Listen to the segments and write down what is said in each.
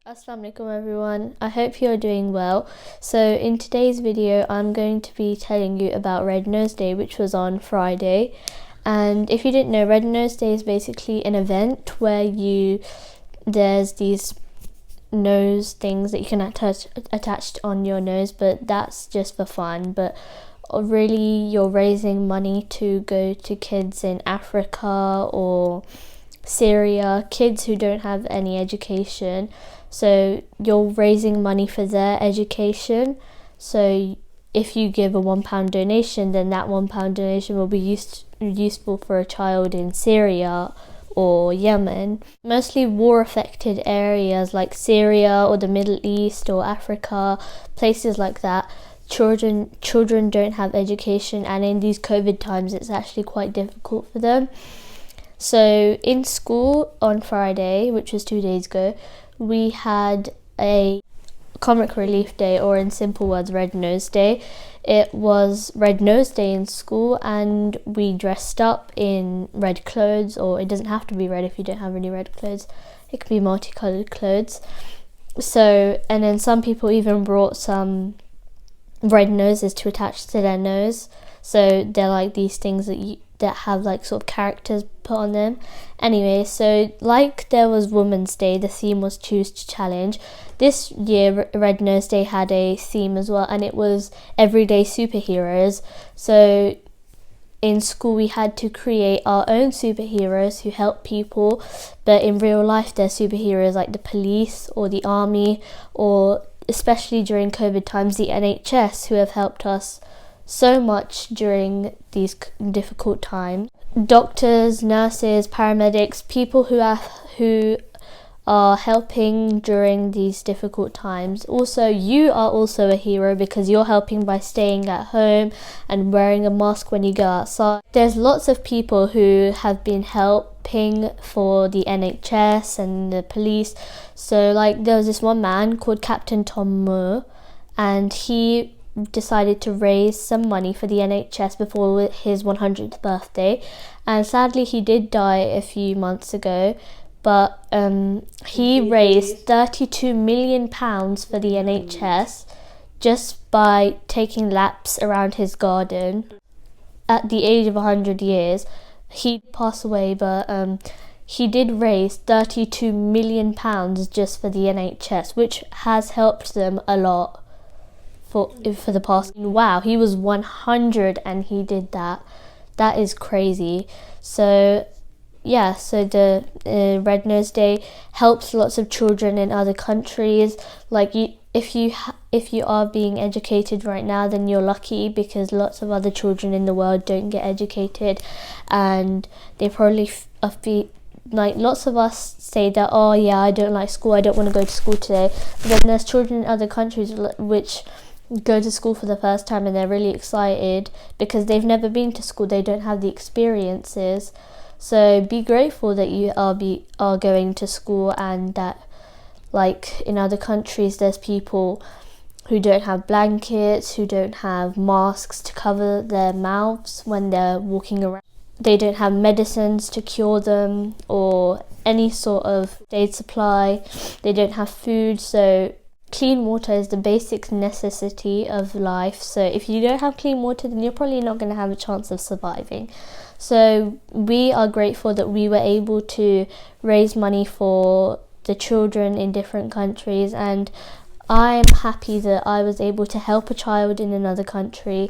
Assalamu alaikum everyone, I hope you're doing well. So in today's video I'm going to be telling you about Red Nose Day, which was on Friday. And if you didn't know, Red Nose Day is basically an event where there's these nose things that you can attach on your nose, but that's just for fun. But really you're raising money to go to kids in Africa or Syria, kids who don't have any education. So you're raising money for their education. So if you give a £1 donation, then that £1 donation will be useful for a child in Syria or Yemen. Mostly war affected areas like Syria or the Middle East or Africa, places like that. Children don't have education, and in these COVID times it's actually quite difficult for them. So in school on Friday, which was 2 days ago, we had a comic relief day, or in simple words, Red Nose Day. It was Red Nose Day in school, and we dressed up in red clothes, or it doesn't have to be red if you don't have any red clothes. It could be multicolored clothes. So, and then some people even brought some red noses to attach to their nose. So they're like these things that have like sort of characters put on them. Anyway, so like there was Women's Day, the theme was Choose to Challenge. This year Red Nose Day had a theme as well, and it was Everyday Superheroes. So in school we had to create our own superheroes who help people, but in real life they're superheroes like the police or the army, or especially during COVID times, the NHS, who have helped us so much during these difficult times. Doctors, nurses, paramedics, people who are helping during these difficult times. Also, you are also a hero because you're helping by staying at home and wearing a mask when you go outside. There's lots of people who have been helping for the NHS and the police. So like there was this one man called Captain Tom Moore, and he decided to raise some money for the NHS before his 100th birthday, and sadly he did die a few months ago, but he raised £32 million for the NHS just by taking laps around his garden. At the age of 100 years, he passed away, but he did raise £32 million just for the NHS, which has helped them a lot for the past. Wow, he was 100 and he did that. That is crazy. So yeah, so the Red Nose Day helps lots of children in other countries. Like if you are being educated right now, then you're lucky, because lots of other children in the world don't get educated, and they probably like lots of us say that, oh yeah, I don't like school, I don't want to go to school today. But then there's children in other countries which go to school for the first time and they're really excited because they've never been to school, they don't have the experiences. So be grateful that you are going to school, and that like in other countries there's people who don't have blankets, who don't have masks to cover their mouths when they're walking around. They don't have medicines to cure them or any sort of aid supply. They don't have food. So clean water is the basic necessity of life. So if you don't have clean water, then you're probably not going to have a chance of surviving. So we are grateful that we were able to raise money for the children in different countries, and I am happy that I was able to help a child in another country,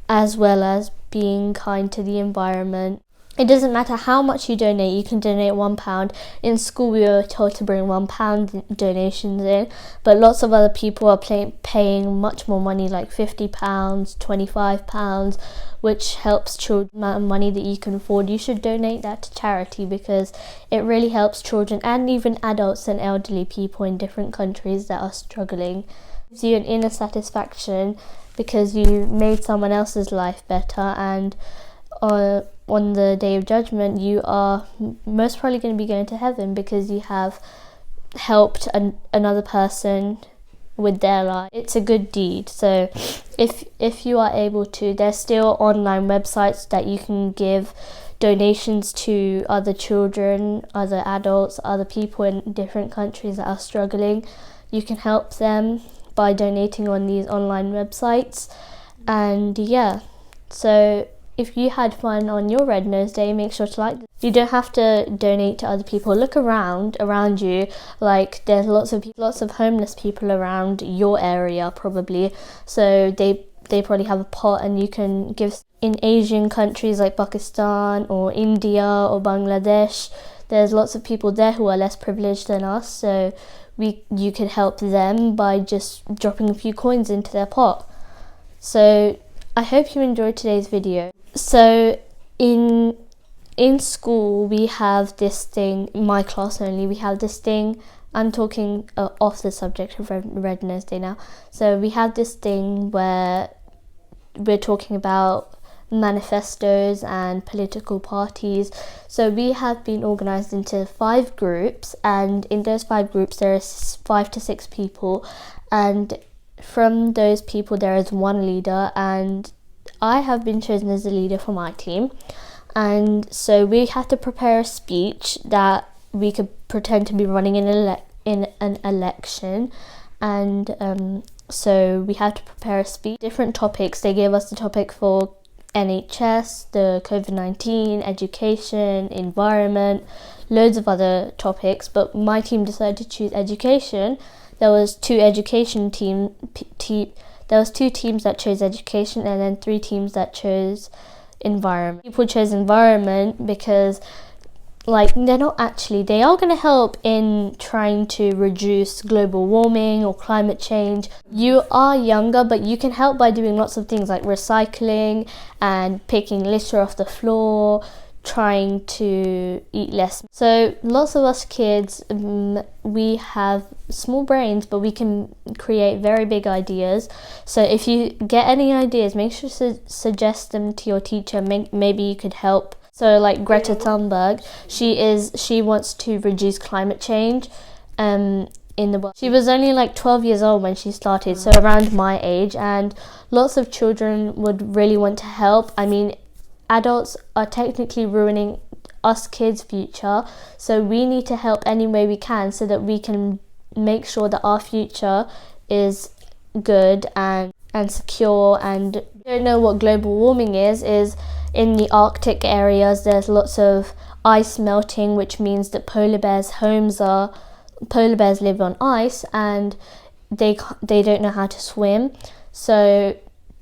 as well as being kind to the environment. It doesn't matter how much you donate, you can donate £1. In school we were told to bring £1 donations in, but lots of other people are paying much more money, like £50, £25, which helps children. The amount of money that you can afford, you should donate that to charity, because it really helps children and even adults and elderly people in different countries that are struggling. It gives you an inner satisfaction because you made someone else's life better, and on the day of judgment you are most probably going to be going to heaven because you have helped another person with their life. It's a good deed. So if you are able to, there's still online websites that you can give donations to other children, other adults, other people in different countries that are struggling. You can help them by donating on these online websites. And yeah, so if you had fun on your Red Nose Day, make sure to like this. You don't have to donate to other people. Look around you, like there's lots of homeless people around your area probably, so they probably have a pot, and you can give. In Asian countries like Pakistan or India or Bangladesh, there's lots of people there who are less privileged than us, so you could help them by just dropping a few coins into their pot. So I hope you enjoyed today's video. So in school we have this thing, in my class only, we have this thing. I'm talking off the subject of Red Nose Day now. So we have this thing where we're talking about manifestos and political parties. So we have been organized into 5 groups, and in those 5 groups there is 5 to 6 people, and from those people there is one leader, and I have been chosen as the leader for my team. And so we have to prepare a speech that we could pretend to be running in an election, and so we have to prepare a speech. Different topics. They gave us the topic for NHS, the COVID-19, education, environment, loads of other topics, but my team decided to choose education. There was 2 there was 2 teams that chose education, and then 3 teams that chose environment. People chose environment because they are going to help in trying to reduce global warming or climate change. You are younger, but you can help by doing lots of things like recycling and picking litter off the floor, trying to eat less. So lots of us kids, we have small brains, but we can create very big ideas. So if you get any ideas, make sure to suggest them to your teacher. Maybe you could help. So like Greta Thunberg, she wants to reduce climate change in the world. She was only like 12 years old when she started, so around my age, and lots of children would really want to help. I mean, adults are technically ruining us kids' future, so we need to help any way we can so that we can make sure that our future is good and secure. And if you don't know what global warming is in the Arctic areas there's lots of ice melting, which means that polar bears live on ice and they don't know how to swim, so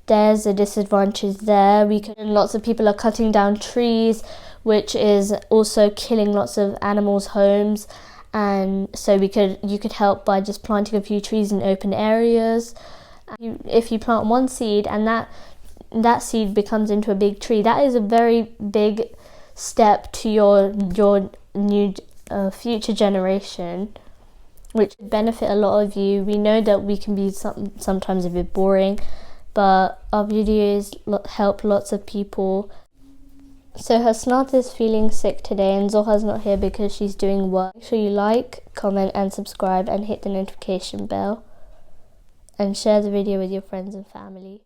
there's a disadvantage there. Lots of people are cutting down trees, which is also killing lots of animals' homes, and so you could help by just planting a few trees in open areas. If you plant one seed and that seed becomes into a big tree, that is a very big step to your new future generation, which would benefit a lot of you. We know that we can be sometimes a bit boring, but our videos help lots of people. So Hasnat is feeling sick today, and Zoha's not here because she's doing work. Make sure you like, comment and subscribe and hit the notification bell, and share the video with your friends and family.